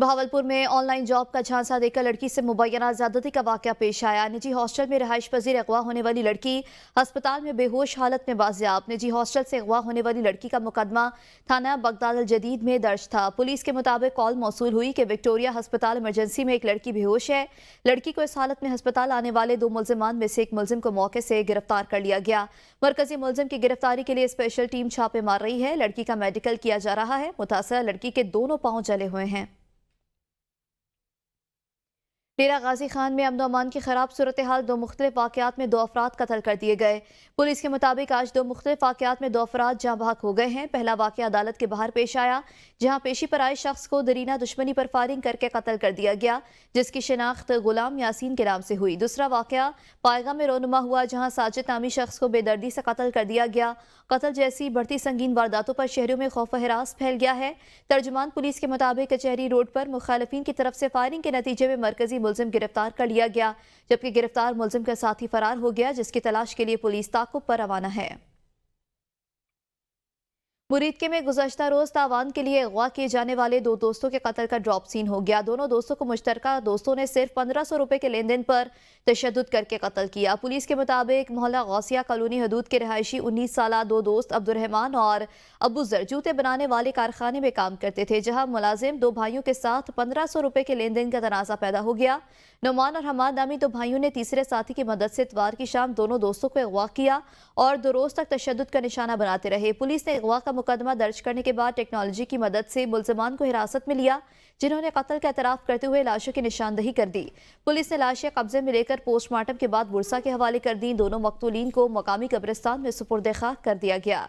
बहावलपुर में online job का झांसा देकर लड़की से मुबैना ज्यादती का वाकया पेश आया। निजी हॉस्टल में रिहाइश पजीर अगवा होने वाली लड़की अस्पताल में बेहोश हालत में बाजियाब। निजी हॉस्टल से अगवा होने वाली लड़की का मुकदमा थाना बगदाद अल जदीद में दर्ज था। पुलिस के मुताबिक कॉल मौसूल हुई कि विक्टोरिया अस्पताल इमरजेंसी में एक लड़की बेहोश है। लड़की को इस हालत में अस्पताल आने वाले 2 मुलजिमान में से एक मुलजिम को मौके से गिरफ्तार कर लिया गया। मरकजी मुलजिम की गिरफ्तारी के लिए स्पेशल टीम छापे मार रही है। लड़की का मेडिकल किया जा रहा है। मुतासरा लड़की के दोनों पांव जले हुए हैं। डेरा गाजी खान में अमन अमान की खराब सूरत हाल 2 मुख्तलिफ वाकयात में 2 अफराद कत्ल कर दिए गए। पुलिस के मुताबिक आज 2 मुख्तलिफ वाकयात में 2 अफराद जाँ बहक हो गए हैं। पहला वाकया अदालत के बाहर पेश आया, जहां पेशी पर आए शख्स को दरीना दुश्मनी पर फायरिंग करके कत्ल कर दिया गया, जिसकी शिनाख्त गुलाम यासीन के नाम से हुई। दूसरा वाकया पायगा में रोनुमा हुआ, जहां साजिद नामी शख्स को बेदर्दी से कत्ल कर दिया गया। कत्ल जैसी बढ़ती संगीन वारदातों पर शहरों में खौफ हिरास फैल गया है। तर्जुमान पुलिस के मुताबिक कचहरी रोड पर मुखालिफिन की तरफ से फायरिंग के नतीजे में मरकजी मुलजिम गिरफ्तार कर लिया गया, जबकि गिरफ्तार मुलजिम का साथी फरार हो गया, जिसकी तलाश के लिए पुलिस ताकुब पर रवाना है। मुरीदके में गुज़श्ता रोज तावान के लिए अगवा किए जाने वाले 2 दोस्तों के कत्ल का ड्रॉप सीन हो गया। दोनों दोस्तों को मुश्तरका दोस्तों ने सिर्फ 1500 रुपए के लेन देन पर तशद्दुद करके कत्ल किया। पुलिस के मुताबिक मोहल्ला गौसिया कॉलोनी हदूद के रहायशी 19 साला 2 दोस्त अब्दुर्रहमान और अबूजर जूते बनाने वाले कारखाने में काम करते थे, जहां मुलाजिम 2 भाइयों के साथ 1500 रुपए के लेन देन का तनाज़ा पैदा हो गया। नुमान और हमाद नामी 2 भाइयों ने तीसरे साथी की मदद से इतवार की शाम दोनों दोस्तों को अगवा किया और 2 रोज तक तशद्दुद का निशाना बनाते रहे। पुलिस ने अगवा का मुकदमा दर्ज करने के बाद टेक्नोलॉजी की मदद से मुलजिमान को हिरासत में लिया, जिन्होंने कत्ल का एतराफ करते हुए लाशों की निशानदही कर दी। पुलिस ने लाशें कब्जे में लेकर पोस्टमार्टम के बाद बुरसा के हवाले कर दी। दोनों मकतूलीन को मकामी कब्रिस्तान में सुपुर्द खाक कर दिया गया।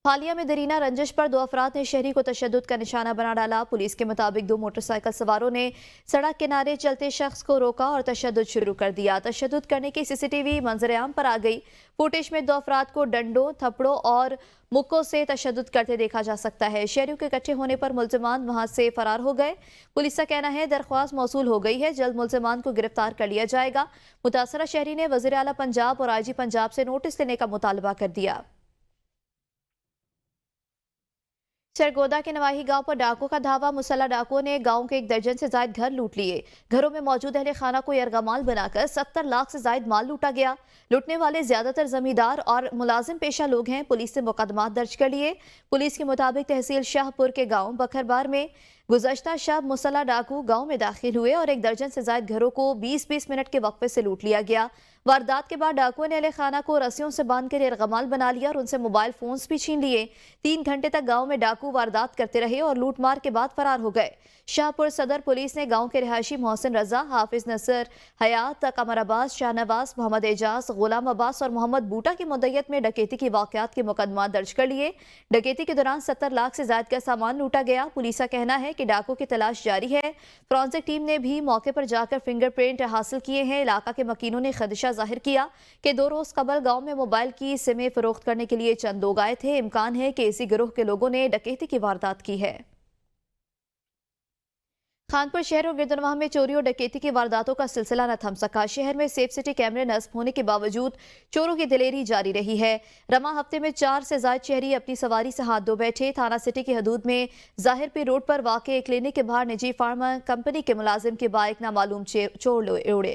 हालिया में दरीना रंजिश पर 2 अफराद ने शहरी को तशद्दुद का निशाना बना डाला। पुलिस के मुताबिक 2 मोटरसाइकिल सवारों ने सड़क किनारे चलते शख्स को रोका और तशद्दुद शुरू कर दिया। तशद्दुद करने की सीसीटीवी मंजर-ए-आम पर आ गई। फुटेज में 2 अफराद को डंडों, थप्पड़ों और मुक्कों से तशद्दुद करते देखा जा सकता है। शहरियों के इकट्ठे होने पर मुलजिमान वहां से फरार हो गए। पुलिस का कहना है दरख्वास्त मौसूल हो गई है, जल्द मुलजिमान को गिरफ्तार कर लिया जाएगा। मुतासरा शहरी ने वज़ीर आला पंजाब और IG पंजाब से नोटिस लेने का मुतालबा कर दिया। सरगोदा के नवाही गांव पर डाकुओं का धावा। मुसल्लह डाकुओं ने गांव के 1 दर्जन से ज्यादा घर लूट लिए। घरों में मौजूद अहले खाना को यरगमाल बनाकर 70 लाख से ज्यादा माल लूटा गया। लूटने वाले ज्यादातर जमींदार और मुलाजिम पेशा लोग हैं। पुलिस ने मुकदमा दर्ज कर लिए। पुलिस के मुताबिक तहसील शाहपुर के गांव बखरबार में गुज़श्ता शब मुसल्लह डाकू गांव में दाखिल हुए और 1 दर्जन से ज्यादा घरों को 20-20 मिनट के वक्फे से लूट लिया गया। वारदात के बाद डाकुओं ने अहले खाना को रस्सियों से बांधकर यरगमाल बना लिया और उनसे मोबाइल फोन्स भी छीन लिए। 3 घंटे तक गांव में डाकू वारदात करते रहे और लूटमार के बाद फरार हो गए। शाहपुर सदर पुलिस ने गांव के रिहायशी मोहसिन रजा, हाफिज नसर, हयात, कमर अब्बास, शाहनवाज, मोहम्मद एजाज, गुलाम अब्बास और मोहम्मद बूटा की मुद्दत में डकैती की वाकयात के मुकदमा दर्ज कर लिए। डकैती के दौरान 70 लाख से ज्यादा का सामान लूटा गया। पुलिस का कहना है कि डाकू की तलाश जारी है। फॉरेंसिक टीम ने भी मौके पर जाकर फिंगरप्रिंट हासिल किए हैं। इलाका के मकीनों ने खदशा जाहिर किया कि 2 रोज कबल गांव में मोबाइल की सिमें फरोख्त करने के लिए चंद लोग आए थे। इम्कान है कि इसी गिरोह के लोगों ने डकैती की वारदात की है। खानपुर शहर और गिरदनवाह में चोरी और डकैती की वारदातों का सिलसिला न थम सका। शहर में सेफ सिटी कैमरे नस्ब होने के बावजूद चोरों की दिलेरी जारी रही है। रमा हफ्ते में 4 से ज्यादा शहरी अपनी सवारी से हाथ धो बैठे। थाना सिटी की हदूद में जाहिरपीर रोड पर वाक़े एक क्लिनिक के बाहर निजी फार्मा कंपनी के मुलाजिम के बाइक नामालूम चोर उड़े।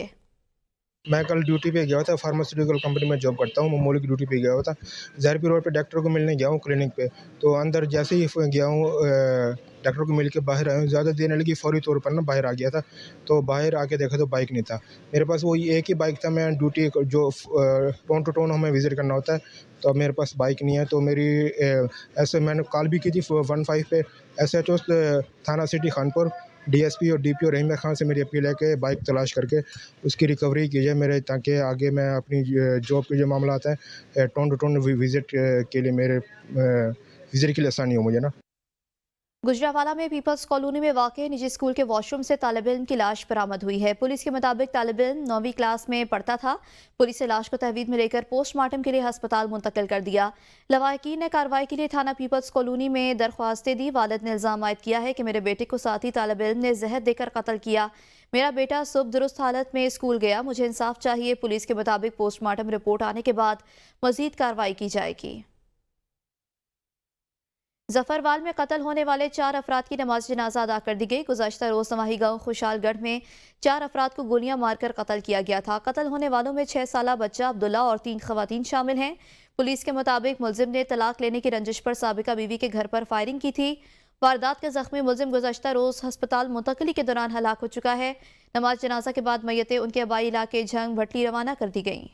मैं कल ड्यूटी पे गया था, फार्मास्यूटिकल कंपनी में जॉब करता हूँ, ममोली की ड्यूटी पे गया हुआ था। ज़ाहिरपुर रोड पे डॉक्टर को मिलने गया हूँ क्लिनिक पे, तो अंदर जैसे ही गया हूँ डॉक्टर को मिल के बाहर आया हूँ, ज़्यादा देर नहीं लगी, फौरी तौर पर ना बाहर आ गया था। तो बाहर आके देखा तो बाइक नहीं था मेरे पास, वही एक ही बाइक था। मैं ड्यूटी जो टाउन टू टाउन हमें विज़िट करना होता है, तो अब मेरे पास बाइक नहीं है। तो मेरी ऐसे मैंने कॉल भी की थी 15 पे SHO थाना सिटी खानपुर, DSP और DPO रहीम खान से मेरी अपील है कि बाइक तलाश करके उसकी रिकवरी की जाए मेरे, ताकि आगे मैं अपनी जॉब के जो मामला आता है टाउन टू टाउन विज़िट के लिए मेरे विज़िट के लिए आसानी हो मुझे ना। गुजरावाला में पीपल्स कॉलोनी में वाक़ निजी स्कूल के वॉशरूम से तालिब इल्म की लाश बरामद हुई है। पुलिस के मुताबिक तालिब इल्म 9वीं क्लास में पढ़ता था। पुलिस ने लाश को तहवीज़ में लेकर पोस्टमार्टम के लिए अस्पताल मुंतकिल कर दिया। लवाहिकीन ने कार्रवाई के लिए थाना पीपल्स कॉलोनी में दरख्वास्तें दी। वालिद ने इल्ज़ाम आयद किया है कि मेरे बेटे को साथी तालिब इल्म ने जहर देकर कत्ल किया। मेरा बेटा सुबह दुरुस्त हालत में स्कूल गया, मुझे इंसाफ चाहिए। पुलिस के मुताबिक पोस्टमार्टम रिपोर्ट आने के बाद मज़ीद कार्रवाई की जाएगी। जफरवाल में कत्ल होने वाले 4 अफराद की नमाज जनाजा अदा कर दी गई। गुज़श्ता रोज नवाही गांव खुशहालगढ़ में 4 अफराद को गोलियां मारकर कत्ल किया गया था। कत्ल होने वालों में 6 साला बच्चा अब्दुल्ला और 3 खवातीन शामिल हैं। पुलिस के मुताबिक मुलजिम ने तलाक लेने की रंजिश पर साबिका बीवी के घर पर फायरिंग की थी। वारदात के जख्मी मुलजिम गुज़श्ता रोज अस्पताल मुंतकली के दौरान हलाक हो चुका है। नमाज जनाजा के बाद मैयतें उनके आबाई इलाके झंग भटली रवाना कर दी गईं।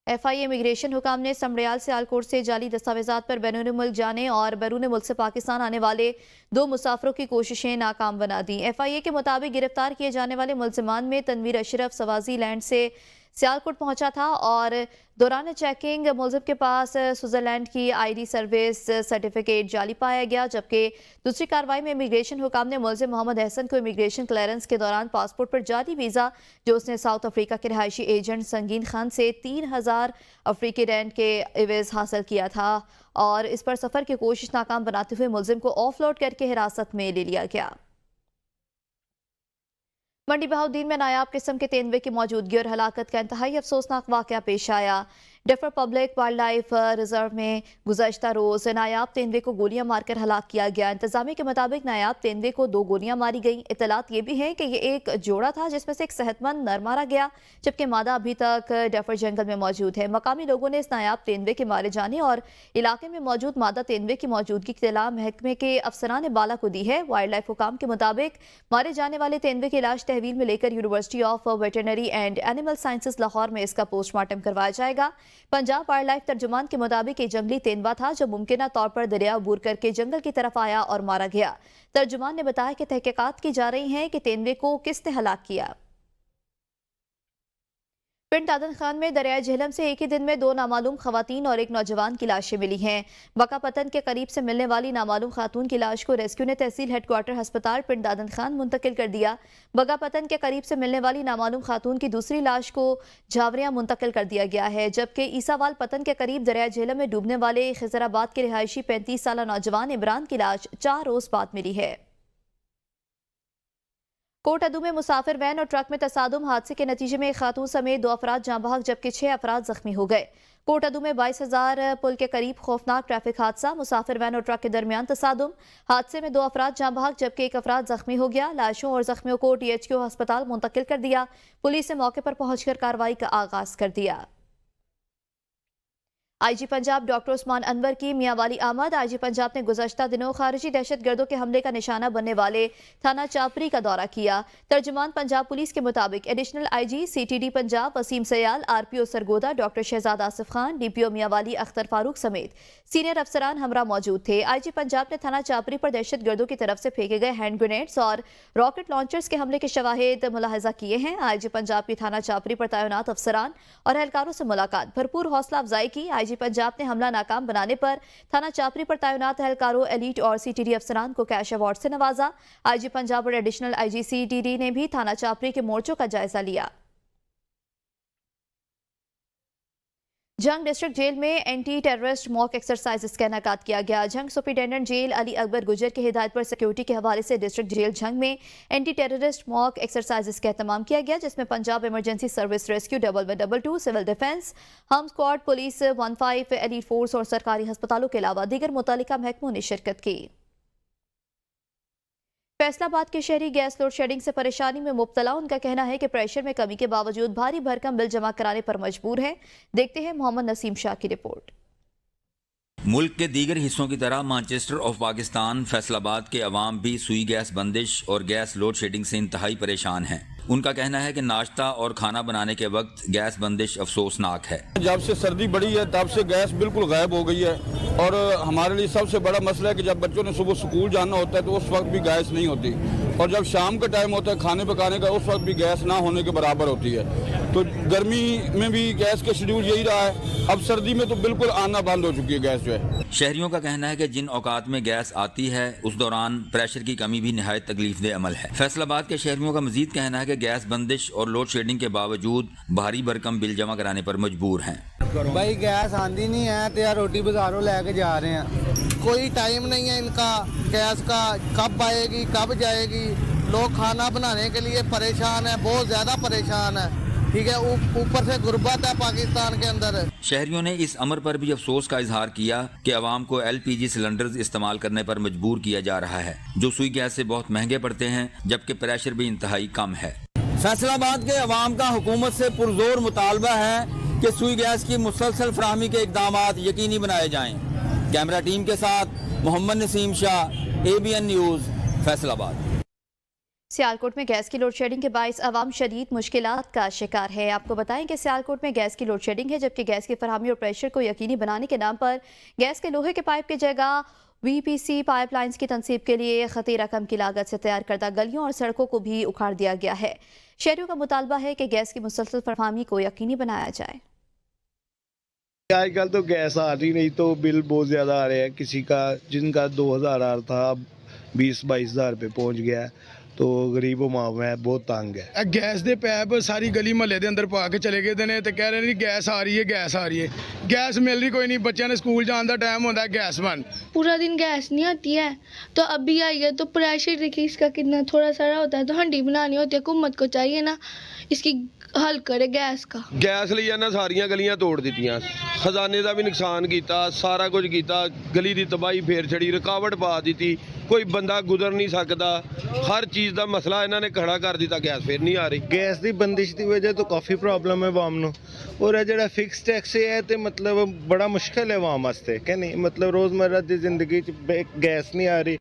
FIA इमिग्रेशन हुकाम ने समड़ियाल सियालकोट से जाली दस्तावेजात पर बैरून मुल्क जाने और बैरून मुल्क से पाकिस्तान आने वाले 2 मुसाफिरों की कोशिशें नाकाम बना दी। FIA के मुताबिक गिरफ्तार किए जाने वाले मुलजिमान में तनवीर अशरफ सवाजी लैंड से सियालकोट पहुंचा था और दौरान चेकिंग मुलजिम के पास स्विट्जरलैंड की ID सर्विस सर्टिफिकेट जाली पाया गया। जबकि दूसरी कार्रवाई में इमिग्रेशन हुकाम ने मुलजिम मोहम्मद अहसन को इमिग्रेशन क्लियरेंस के दौरान पासपोर्ट पर जाली वीज़ा जो उसने साउथ अफ्रीका के रिहायशी एजेंट संगीन खान से 3000 अफ्रीकी रैंड के एवज हासिल किया था और इस पर सफ़र की कोशिश नाकाम बनाते हुए मुलजिम को ऑफलोड करके हिरासत में ले लिया गया। मंडी बहाउद्दीन में नायाब किस्म के तेंदुए की मौजूदगी और हलाकत का इंतहाई अफसोसनाक वाक़या पेश आया। Defer public wild life reserve में गुज़श्ता रोज नायाब तेंदुए को गोलियां मारकर हलाक किया गया। इंतजामिया के मुताबिक नायाब तेंदुए को 2 गोलियां मारी गई। इतलात ये भी है कि ये एक जोड़ा था जिसमें से एक सेहतमंद नर मारा गया जबकि मादा अभी तक डेफर जंगल में मौजूद है। मकामी लोगों ने इस नायाब तेंदुए के मारे जाने और इलाके में मौजूद मादा तेंदुए की मौजूदगी की इत्तला महकमे के अफसरान बाला को दी है। वाइल्ड लाइफ हुकाम के मुताबिक मारे जाने वाले तेंदुए की लाश तहवील में लेकर university of veterinary and animal sciences Lahore में इसका पोस्टमार्टम करवाया जाएगा। पंजाब वाइल्ड लाइफ तर्जुमान के मुताबिक ये जंगली तेंदुआ था जो मुमकिन तौर पर दरिया अबूर करके जंगल की तरफ आया और मारा गया। तर्जुमान ने बताया कि तहकीकात की जा रही हैं कि तेंदुए को किसने हलाक किया। पिंड दादन खान में दरियाए झेलम से एक ही दिन में 2 नामालूम खवातीन और एक नौजवान की लाशें मिली हैं। बकापतन के करीब से मिलने वाली नामालूम खातून की लाश को रेस्क्यू ने तहसील हेडक्वार्टर अस्पताल पिंड दादन खान मुंतकिल कर दिया। बकापतन के करीब से मिलने वाली नामालूम खातून की दूसरी लाश को झावरियां मुंतकिल कर दिया गया है। जबकि ईसावाल पतन के करीब दरियाए झेलम में डूबने वाले खिजराबाद के रिहायशी 35 साला नौजवान इमरान की लाश 4 रोज बाद मिली है। कोट अदू में मुसाफिर वैन और ट्रक में तसादुम हादसे के नतीजे में एक खातून समेत 2 अफराद जाँ बहक जबकि 6 अफराद जख्मी हो गए। कोट अदू में 22,000 पुल के करीब खौफनाक ट्रैफिक हादसा, मुसाफिर वैन और ट्रक के दरमियान तसादुम। हादसे में 2 अफराद जाँ बहक जबकि 1 अफराद जख्मी हो गया। लाशों और जख्मियों को THQ अस्पताल मुंतकिल कर दिया। पुलिस ने मौके पर पहुंचकर कार्रवाई का आगाज कर दिया। IG पंजाब डॉक्टर उस्मान अनवर की मियांवाली आमद। IG पंजाब ने गुज़श्ता दिनों खारिजी दहशतगर्दों के हमले का निशाना बनने वाले थाना चापरी का दौरा किया। तर्जुमान पंजाब पुलिस के मुताबिक additional IG CTD Punjab Wasim Sayal, RPO Sargodha doctor Shahzad Asif Khan, DPO Mianwali Akhtar Farooq समेत सीनियर अफसरान हमरा मौजूद थे। IG पंजाब ने थाना चापरी पर दहशतगर्दों की तरफ से फेंके गए हैंड ग्रेनेड्स और रॉकेट लॉन्चर्स के हमले के शवाहिद मुलाहजा किए हैं। IG पंजाब की थाना चापरी पर तैनात अफसरान और एहलकारों से मुलाकात, भरपूर हौसला अफजाई की। IG पंजाब ने हमला नाकाम बनाने पर थाना चापरी पर तैनात एहलकारों, एलीट और CTD अफसरान को कैश अवार्ड से नवाजा। IG पंजाब और एडिशनल IG CTD ने भी थाना चापरी के मोर्चों का जायजा लिया। जंग डिस्ट्रिक्ट जेल में एंटी टेररिस्ट मॉक एक्सरसाइज का इनेकाद किया गया। जंग सुपरिटेंडेंट जेल अली अकबर गुजर की हिदायत पर सिक्योरिटी के हवाले से डिस्ट्रिक्ट जेल जंग में एंटी टेररिस्ट मॉक एक्सरसाइज का एहतमाम किया गया, जिसमें Punjab emergency service rescue 1122, civil defence, हम स्क्वाड, पुलिस 15, एलीट फोर्स और सरकारी अस्पतालों के अलावा दीगर मुतल्लिका महकमों ने शिरकत की। फैसलाबाद के शहरी गैस लोड शेडिंग से परेशानी में मुब्तला। उनका कहना है कि प्रेशर में कमी के बावजूद भारी भरकम बिल जमा कराने पर मजबूर है। देखते हैं मोहम्मद नसीम शाह की रिपोर्ट। मुल्क के दीगर हिस्सों की तरह मानचेस्टर ऑफ पाकिस्तान फैसलाबाद के अवाम भी सुई गैस बंदिश और गैस लोड शेडिंग से इंतहाई परेशान हैं। उनका कहना है कि नाश्ता और खाना बनाने के वक्त गैस बंदिश अफसोसनाक है। जब से सर्दी बढ़ी है तब से गैस बिल्कुल गायब हो गई है और हमारे लिए सबसे बड़ा मसला है कि जब बच्चों ने सुबह स्कूल जाना होता है तो उस वक्त भी गैस नहीं होती और जब शाम का टाइम होता है खाने पकाने का उस वक्त भी गैस ना होने के बराबर होती है। तो गर्मी में भी गैस का शेड्यूल यही रहा है, अब सर्दी में तो बिल्कुल आना बंद हो चुकी है गैस जो है। शहरियों का कहना है कि जिन औकात में गैस आती है उस दौरान प्रेशर की कमी भी निहायत तकलीफदेह अमल है। फैसलाबाद के शहरियों का मजीद कहना है कि गैस बंदिश और लोड शेडिंग के बावजूद भारी भरकम बिल जमा कराने पर मजबूर हैं। भाई गैस आंदी नहीं है तो यार रोटी बाजारों लेके जा रहे हैं, कोई टाइम नहीं है इनका गैस का, कब आएगी कब जाएगी। लोग खाना बनाने के लिए परेशान है, बहुत ज़्यादा परेशान है। ठीक है, ऊपर से गुर्बत है पाकिस्तान के अंदर। शहरियों ने इस अमर पर भी अफसोस का इजहार किया कि अवाम को LPG सिलेंडर्स इस्तेमाल करने पर मजबूर किया जा रहा है, जो सुई गैस से बहुत महंगे पड़ते हैं, जबकि प्रेशर भी इंतहाई कम है। फैसलाबाद के अवाम का हुकूमत से पुरजोर मुतालबा है कि सुई गैस की मुसलसल फराहमी के इकदाम यकीनी बनाए जाएं। कैमरा टीम के साथ मोहम्मद नसीम शाह, ABN न्यूज़, फैसलाबाद। सियालकोट में गैस की लोड शेडिंग के बाइस अवाम शदीद मुश्किलात का शिकार है। आपको बताएं कि सियालकोट में गैस की लोड शेडिंग है, जबकि गैस की फराहमी और प्रेशर को यकीनी बनाने के नाम पर गैस के लोहे के पाइप की जगह VPC पाइपलाइंस की तनसीब के लिए खती रकम की लागत से तैयार करदा गलियों और सड़कों को भी उखाड़ दिया गया है। शहरियों का मुतालबा है कि गैस की मुसलसल फराहमी को यकीनी बनाया जाए। आजकल तो गैस आ रही नहीं तो बिल बहुत ज़्यादा आ रहे हैं। किसी का जिनका 2000 आ रहा था अब 20-22 हज़ार पे पहुँच गया है, तो गरीब माव है बहुत तंग है। गैस दे पैप सारी गली महल्ले दे अंदर पा के चले गए ने ते कह रहे ने गैस आ रही है, गैस आ रही है। गैस मिल रही कोई नहीं, बच्चों ने स्कूल जाने का टाइम होता है, गैस बंद। पूरा दिन गैस नहीं आती है, तो अभी आई है तो प्रेशर देखिए इसका कितना थोड़ा सारा होता है, तो हंडी बनानी होती है। हुकूमत को चाहिए ना इसकी हल करे गैस का। गैस ਲਈ ਇਹਨਾਂ ਸਾਰੀਆਂ ਗਲੀਆਂ ਤੋੜ ਦਿੱਤੀਆਂ, ਖਜ਼ਾਨੇ ਦਾ ਵੀ ਨੁਕਸਾਨ ਕੀਤਾ, ਸਾਰਾ ਕੁਝ ਕੀਤਾ, ਗਲੀ ਦੀ ਤਬਾਹੀ ਫੇਰ ਛੜੀ, ਰੁਕਾਵਟ ਪਾ ਦਿੱਤੀ, ਕੋਈ ਬੰਦਾ ਗੁਜ਼ਰ ਨਹੀਂ ਸਕਦਾ। ਹਰ ਚੀਜ਼ ਦਾ ਮਸਲਾ ਇਹਨਾਂ ਨੇ ਖੜਾ ਕਰ ਦਿੱਤਾ, ਗੈਸ ਫੇਰ ਨਹੀਂ ਆ ਰਹੀ। ਗੈਸ ਦੀ ਬੰਦਿਸ਼ ਦੀ ਵਜ੍ਹਾ ਤੋਂ ਕਾਫੀ ਪ੍ਰੋਬਲਮ ਹੈ ਆਵਾਮ ਨੂੰ, ਔਰ ਇਹ ਜਿਹੜਾ ਫਿਕਸ ਟੈਕਸ ਹੈ ਤੇ ਮਤਲਬ ਬੜਾ ਮੁਸ਼ਕਿਲ ਹੈ ਆਵਾਮ ਵਾਸਤੇ ਕਿ ਨਹੀਂ, ਮਤਲਬ रोजमर्रा ਦੀ ਜ਼ਿੰਦਗੀ 'ਚ ਗੈਸ नहीं आ रही।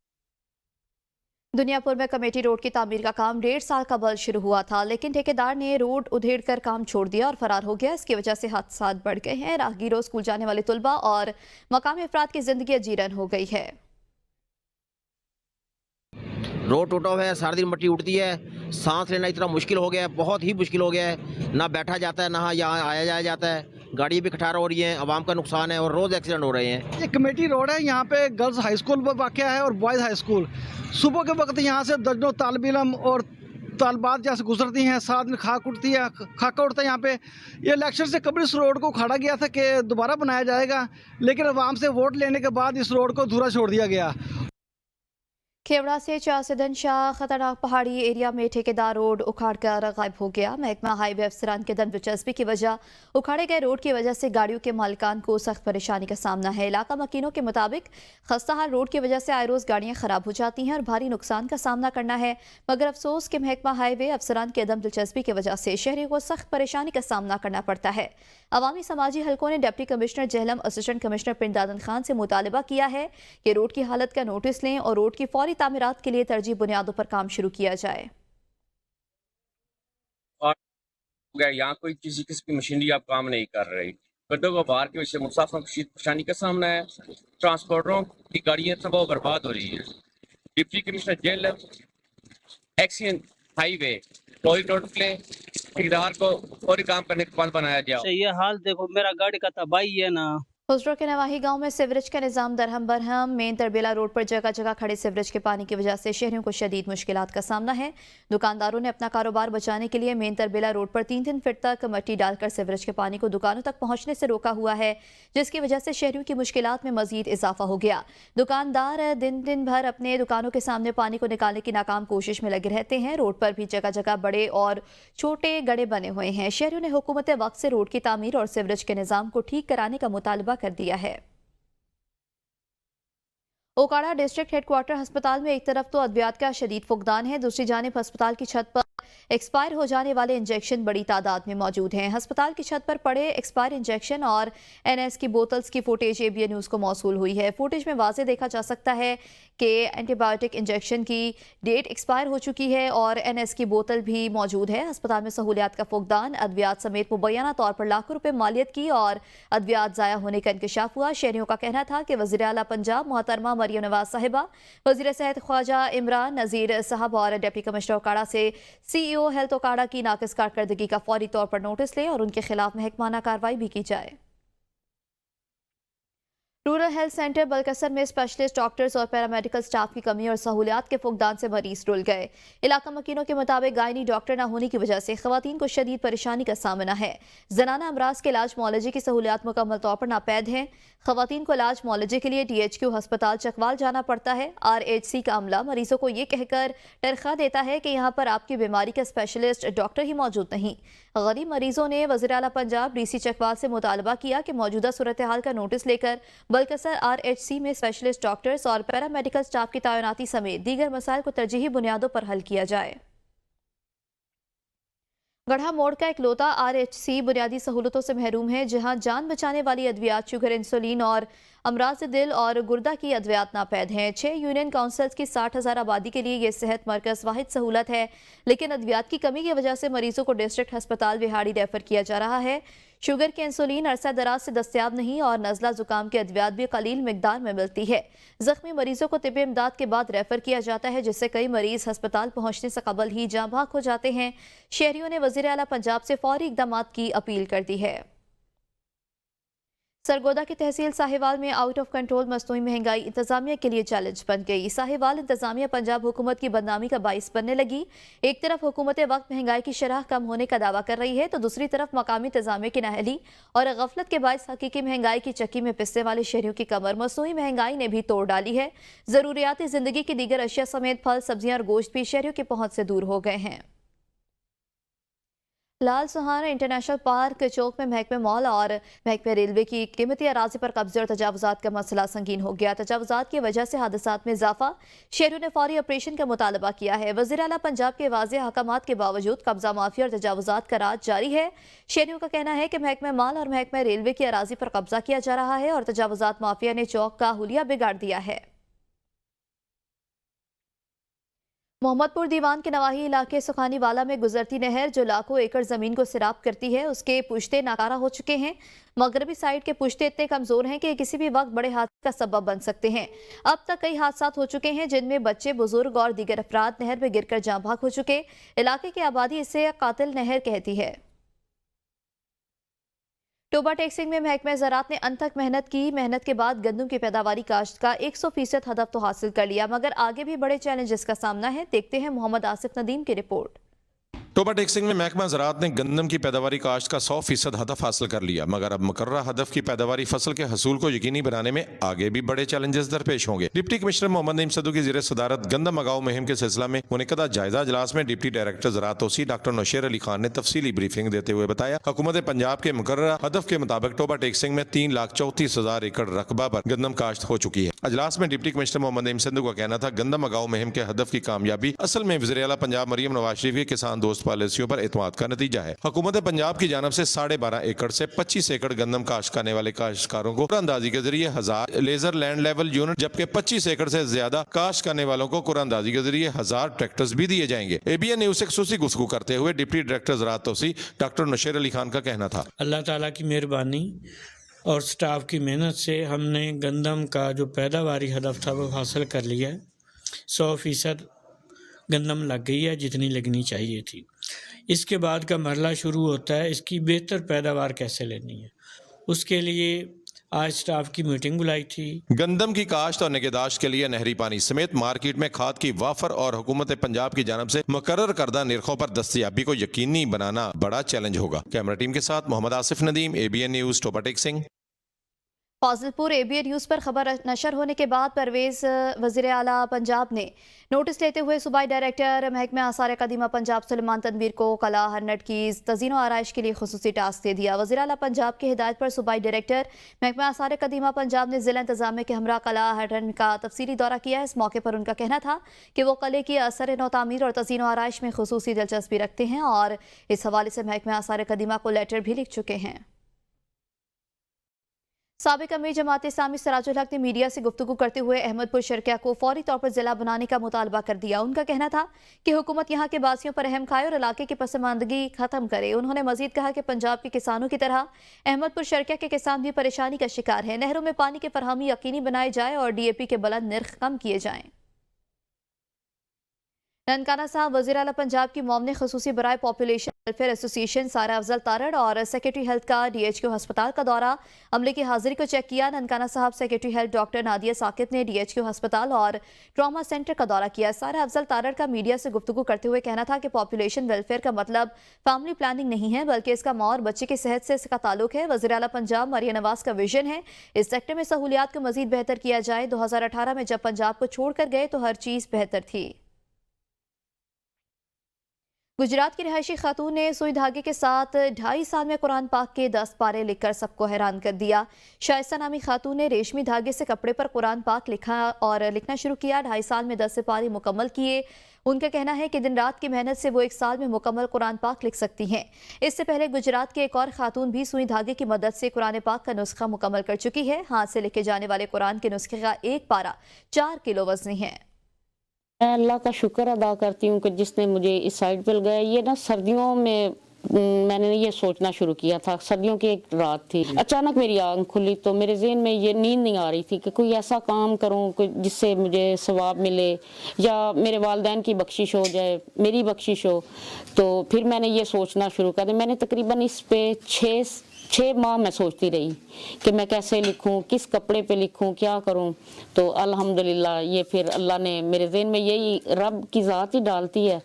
दुनियापुर में कमेटी रोड की तामीर का काम 1.5 साल कबल शुरू हुआ था, लेकिन ठेकेदार ने रोड उधेड़ कर काम छोड़ दिया और फरार हो गया। इसकी वजह से हादसात बढ़ गए हैं। राहगीरों, स्कूल जाने वाले तुलबा और मकामी अफराद की जिंदगी अजीरन हो गई है। रोड टूटा हुआ है, सारा दिन मिट्टी उठती है, सांस लेना इतना मुश्किल हो गया है, बहुत ही मुश्किल हो गया है। ना बैठा जाता है, ना यहाँ आया जाया जाता है, गाड़ी भी खटारा हो रही है, आवाम का नुकसान है और रोज़ एक्सीडेंट हो रहे हैं। ये कमेटी रोड है, यहाँ पे गर्ल्स हाई स्कूल पर वाक़या है और बॉयज़ हाई स्कूल। सुबह के वक्त यहाँ से दर्जनों तालिब इल्म और तालबात जहाँ से गुजरती हैं, साथ में खाक उठती है, खाका उठता है यहाँ पे। ये इलेक्शन से कबल इस रोड को उखाड़ा गया था कि दोबारा बनाया जाएगा, लेकिन अवाम से वोट लेने के बाद इस रोड को अधूरा छोड़ दिया गया। खेवड़ा से चासिदन शाह खतरनाक पहाड़ी एरिया में ठेकेदार रोड उखाड़कर गायब हो गया। महकमा हाईवे अफसरान के दम दिलचस्पी की वजह उखाड़े गए रोड की वजह से गाड़ियों के मालिकान को सख्त परेशानी का सामना है। इलाका मकीनों के मुताबिक खस्ताहाल रोड की वजह से आए रोज गाड़ियां खराब हो जाती हैं और भारी नुकसान का सामना करना है, मगर अफसोस कि महकमा हाईवे अफसरान के दम दिलचस्पी की वजह से शहरियों को सख्त परेशानी का सामना करना पड़ता है। अवामी समाजी हलकों ने deputy commissioner Jhelum, assistant commissioner पिंडादन Khan से मुतालबा किया है कि रोड की हालत का नोटिस लें और रोड की फौरी तामीरात के लिए तरजीह बुनियादों पर काम शुरू किया जाए। यहाँ कोई किसी किस्म की मशीनरी आप काम नहीं कर रही, गड्ढों को बाहर की वजह से मुसाफिरों को परेशानी का सामना है, ट्रांसपोर्टरों की गाड़ियाँ तबाह बर्बाद हो रही हैं। Deputy commissioner jail action highway फौरी नोटिस लें, ठेकेदार को फौरी काम करने के बाद बनाया जाए। ये हाल देखो, मेरा गाड़ी का तबाही है ना। हुजरों के नवाही गांव में सीवरेज का निजाम दरहम बरहम। मेन तरबेला रोड पर जगह जगह खड़े सीवरेज के पानी की वजह से शहरियों को शदीद मुश्किलात का सामना है। दुकानदारों ने अपना कारोबार बचाने के लिए मेन तरबेला रोड पर 3-3 फीट तक मट्टी डालकर सीवरेज के पानी को दुकानों तक पहुंचने से रोका हुआ है, जिसकी वजह से शहरियों की मुश्किलात में मजीद इजाफा हो गया। दुकानदार दिन भर अपने दुकानों के सामने पानी को निकालने की नाकाम कोशिश में लगे रहते हैं। रोड पर भी जगह जगह बड़े और छोटे गड्ढे बने हुए हैं। शहरियों ने हुकूमत वक्त से रोड की तामीर और सीवरेज के निजाम को ठीक कराने का मुतालबा कर दिया है। ओकाड़ा डिस्ट्रिक्ट हेडक्वार्टर अस्पताल में एक तरफ तो अद्वियात का शदीद फुकदान है, दूसरी जानिब अस्पताल की छत पर एक्सपायर हो जाने वाले इंजेक्शन बड़ी तादाद में मौजूद हैं। अस्पताल की छत पर पड़े एक्सपायर इंजेक्शन और NS की बोतल्स की फुटेज ABN न्यूज़ को मौसूल हुई है। फुटेज में वाज़े देखा जा सकता है कि एंटीबायोटिक इंजेक्शन की डेट एक्सपायर हो चुकी है और NS की बोतल भी मौजूद है। अस्पताल में सहूलियात का फुकदान, अद्वियात समेत मुबैना तौर पर लाखों रुपए मालियत की और अद्वियात ज़ाया होने का इंकशाफ हुआ। शहरियों का कहना था कि वज़ीर आला पंजाब मोहतरमा मरियम नवाज साहिबा, वज़ीर सेहत ख्वाजा इमरान नज़ीर साहब और डिप्टी कमिश्नर ओकाड़ा से CEO हेल्थ ओकाड़ा की नाकिस कारकर्दगी का फौरी तौर पर नोटिस लें और उनके खिलाफ महकमाना कार्रवाई भी की जाए। रूरल हेल्थ सेंटर बलकसर में स्पेशलिस्ट डॉक्टर्स और पैरामेडिकल स्टाफ की कमी और सहूलियात के फुकदान से मरीज रुल गए। इलाका मकीनों के मुताबिक गायनी डॉक्टर न होने की वजह से खवातीन को शदीद परेशानी का सामना है। जनाना अमराज के इलाज मुआलजे की सहूलियात मुकम्मल तौर पर नापैद हैं। खवातीन को इलाज मुआलजे के लिए DHQ अस्पताल चकवाल जाना पड़ता है। RHC का अमला मरीजों को ये कहकर तनख्वाह देता है कि यहाँ पर आपकी बीमारी का स्पेशलिस्ट डॉक्टर ही मौजूद नहीं। गरीब मरीजों ने वज़ीर आला पंजाब DC चकवाल से मुतालबा किया कि मौजूदा सूरत हाल का नोटिस लेकर बलकसर RHC में स्पेशलिस्ट डॉक्टर्स और पैरामेडिकल स्टाफ की तैनाती समेत दीगर मसाइल को तरजीही बुनियादों पर हल किया जाए। गढ़ा मोड़ का इकलौता RHC बुनियादी सहूलतों से महरूम है, जहां जान बचाने वाली अद्वियात, शुगर, इंसुलिन और अमराज दिल और गुर्दा की अद्वियात नापैद हैं। 6 यूनियन काउंसिल्स की 60,000 आबादी के लिए ये सेहत मरकज वाहिद सहूलत है, लेकिन अद्वियात की कमी की वजह से मरीजों को डिस्ट्रिक्ट अस्पताल विहाड़ी रेफर किया जा रहा है। शुगर के इंसुलिन अरसा दराज से दस्तयाब नहीं और नज़ला जुकाम की अद्वियात भी कलील मिकदार में मिलती है। जख्मी मरीजों को तिब्बी इमदाद के बाद रेफर किया जाता है, जिससे कई मरीज अस्पताल पहुंचने से कबल ही जाँ भाग हो जाते हैं। शहरियों ने वज़ीर आला पंजाब से फौरी इक़दामात की अपील कर दी है। सरगोदा की तहसील साहिवाल में आउट ऑफ कंट्रोल मसनूई महंगाई इंतजामिया के लिए चैलेंज बन गई। साहिवाल इंतजामिया पंजाब हुकूमत की बदनामी का बाइस बनने लगी। एक तरफ हुकूमत वक्त महंगाई की शरह कम होने का दावा कर रही है, तो दूसरी तरफ मकामी इंतजामिया की नाअहली और गफलत के बायस हकीकी महंगाई की चक्की में पिसने वाले शहरियों की कमर मसनूई महंगाई ने भी तोड़ डाली है। ज़रूरियाती जिंदगी की दीगर अशिया समेत फल, सब्जियां और गोश्त भी शहरियों की पहुंच से दूर हो गए हैं। लाल सुहाना इंटरनेशनल पार्क चौक में महकमे मॉल और महकमे रेलवे की कीमती अराजी पर कब्जे और तजावुजात का मसला संगीन हो गया। तजावुजात की वजह से हादसात में इजाफा, शहरियों ने फौरी ऑपरेशन का मुतालबा किया है। वज़ीर आला पंजाब के वाज़ेह अहकामात के बावजूद कब्जा माफिया और तजावुजात का राज जारी है। शहरियों का कहना है कि महकमे माल और महकमे रेलवे की अराजी पर कब्जा किया जा रहा है और तजावुजात माफिया ने चौक का हुलिया बिगाड़ दिया है। मोहम्मदपुर दीवान के नवाही इलाके सुखानी वाला में गुजरती नहर जो लाखों एकड़ जमीन को सिराब करती है, उसके पुश्ते नाकारा हो चुके हैं। मगरबी साइड के पुश्ते इतने कमजोर हैं कि किसी भी वक्त बड़े हादसे का सबब बन सकते हैं। अब तक कई हादसात हो चुके हैं, जिनमें बच्चे, बुजुर्ग और दीगर अफराद नहर में गिरकर जाँ भाग हो चुके। इलाके की आबादी इसे कातिल नहर कहती है। टोबा टेक्सिंग में महकमा ज़राअत ने अनथक मेहनत के बाद गंदम की पैदावारी काश्त का 100% हदफ तो हासिल कर लिया, मगर आगे भी बड़े चैलेंजेस का सामना है। देखते हैं मोहम्मद आसिफ नदीम की रिपोर्ट। टोबा टेक्सिंग में महकमा ज़राअत ने गंदम की पैदावारी काश्त का 100% हदफ हासिल कर लिया, मगर अब मुकर्ररा हदफ की पैदावारी फसल के हसूल को यकीनी बनाने में आगे भी बड़े चैलेंजेस दरपेश होंगे। डिप्टी कमिश्नर मोहम्मद नईम सद्दू की ज़ेर सदारत गंदम अगाऊ मुहिम के सिलसिला में मुनक़दा जायजा इजलास में डिप्टी डायरेक्टर ज़राअत OC डॉक्टर नौशेर अली खान ने तफसीली ब्रीफिंग देते हुए बताया, हुकूमत पंजाब के मुकर्ररा हदफ के मुताबिक टोबा टेक्सिंग में 3,34,000 एकड़ रकबा पर गंदम काश्त हो चुकी है। इजलास में डिप्टी कमिश्नर मोहम्मद नईम सद्दू का कहना था, गंदम अगाऊ मुहिम के हदफ की कामयाबी असल में वज़ीर आला पंजाब मरियम नवाज शरीफ की किसान दोस्त पॉलिसियों पर एतमाद का नतीजा है। हुकूमत पंजाब की जानब से 12.5 एकड़ से 25 एकड़ गंदम काश्त करने वाले काश्तकारों को कुरानंदाजी के जरिए 1000 लेजर लैंड लेवल यूनिट, जबकि 25 एकड़ से ज्यादा काश्त करने वालों को कुरानंदाजी के जरिए 1000 ट्रैक्टर्स भी दिए जाएंगे। ABN न्यूज़ से खुसूसी गुफ्तगू करते हुए डिप्टी डायरेक्टर ज़राअत OC डॉक्टर नौशेर अली खान का कहना था, अल्लाह ताला की मेहरबानी और स्टाफ की मेहनत से हमने गंदम का जो पैदावारी हदफ था वो हासिल कर लिया है। 100% गंदम लग गई है जितनी लगनी चाहिए थी। इसके बाद का मरला शुरू होता है इसकी बेहतर पैदावार कैसे लेनी है। उसके लिए आज स्टाफ की मीटिंग बुलाई थी। गंदम की काश्त और निगहदाश्त के लिए नहरी पानी समेत मार्केट में खाद की वाफर और हुकूमत पंजाब की जानब से मुकर्रर करदा निर्खों पर दस्तयाबी को यकीनी बनाना बड़ा चैलेंज होगा। कैमरा टीम के साथ Muhammad Asif Nadeem, ABN news, Toba Tek Singh. Fazilpur ABN news पर खबर नशर होने के बाद परवेज़ वज़ीर आला पंजाब ने नोटिस लेते हुए सूबाई डायरेक्टर महकमा आसार कदीमा पंजाब सुलेमान तनवीर को कला हरनट की तज़ीन आराइश के लिए खुसूसी टास्क दे दिया। वज़ीर आला पंजाब की हिदायत पर सूबाई डायरेक्टर महकमा आसार कदीमा पंजाब ने ज़िला इंतज़ामिया के हमरा कला हरनट का तफसीली दौरा किया। इस मौके पर उनका कहना था कि वो कले की असर नौ तामीर और तज़ीन आराइश में खुसूसी दिलचस्पी रखते हैं और इस हवाले से महकमा आसार कदीमा को लेटर भी लिख चुके हैं। साबिक अमीर जमात इस्लामी सिराजुल हक ने मीडिया से गुफ्तगू करते हुए अहमदपुर शर्किया को फौरी तौर पर जिला बनाने का मुतालबा कर दिया। उनका कहना था कि हुकूमत यहाँ के बासियों पर अहम खाए और इलाके की पसमानदगी खत्म करे। उन्होंने मजीद कहा कि पंजाब के किसानों की तरह अहमदपुर शर्किया के किसान भी परेशानी का शिकार है। नहरों में पानी की फरहमी यकीनी बनाई जाए और DAP के बुलंद निर्ख कम किए जाएं। ननकाना साहब वज़ीर आला पंजाब की मोमन खसूसी बराए पॉपुलेशन वेलफेयर एसोसिएशन सारा अफजल तारड़ और सेक्रेटरी हेल्थ का DHQ अस्पताल का दौरा, अमले की हाजिरी को चेक किया। Nankana Sahib secretary health doctor Nadia Saqib ने DHQ अस्पताल और ट्रॉमा सेंटर का दौरा किया। सारा अफजल तारड़ का मीडिया से गुफ्तगू करते हुए कहना था कि पॉपुलेशन वेलफेयर का मतलब फैमिली प्लानिंग नहीं है, बल्कि इसका माँ और बच्चे की सेहत से इसका ताल्लुक है। वज़ीर आला पंजाब मरियम नवाज का विजन है इस सेक्टर में सहूलियात को मजीद बेहतर किया जाए। 2018 में जब पंजाब को छोड़कर गए तो हर चीज़ बेहतर थी। गुजरात की रिहायशी खातून ने सुई धागे के साथ 2.5 साल में कुरान पाक के 10 पारे लिखकर सबको हैरान कर दिया। शाइस्ता नामी खातून ने रेशमी धागे से कपड़े पर कुरान पाक लिखना शुरू किया। 2.5 साल में 10 पारे मुकम्मल किए। उनका कहना है कि दिन रात की मेहनत से वो 1 साल में मुकम्मल कुरान पाक लिख सकती हैं। इससे पहले गुजरात के एक और खातून भी सुई धागे की मदद से कुरान पाक का नुस्खा मुकम्मल कर चुकी है। हाथ से लिखे जाने वाले कुरान के नुस्खे का एक पारा 4 किलो वजनी है। मैं अल्लाह का शुक्र अदा करती हूँ कि जिसने मुझे इस साइड पर लगाया। ये ना सर्दियों में मैंने ये सोचना शुरू किया था। सर्दियों की एक रात थी, अचानक मेरी आंख खुली तो मेरे ज़हन में ये नींद नहीं आ रही थी कि कोई ऐसा काम करूँ जिससे मुझे सवाब मिले या मेरे वालिदैन की बख्शिश हो जाए, मेरी बख्शिश हो। तो फिर मैंने ये सोचना शुरू कर दिया। मैंने तकरीबन इस पे 6 माह मैं सोचती रही कि मैं कैसे लिखूं, किस कपड़े पे लिखूं, क्या करूं। तो अल्हम्दुलिल्लाह ये फिर अल्लाह ने मेरे ज़हन में यही रब की ज़ात ही डालती है,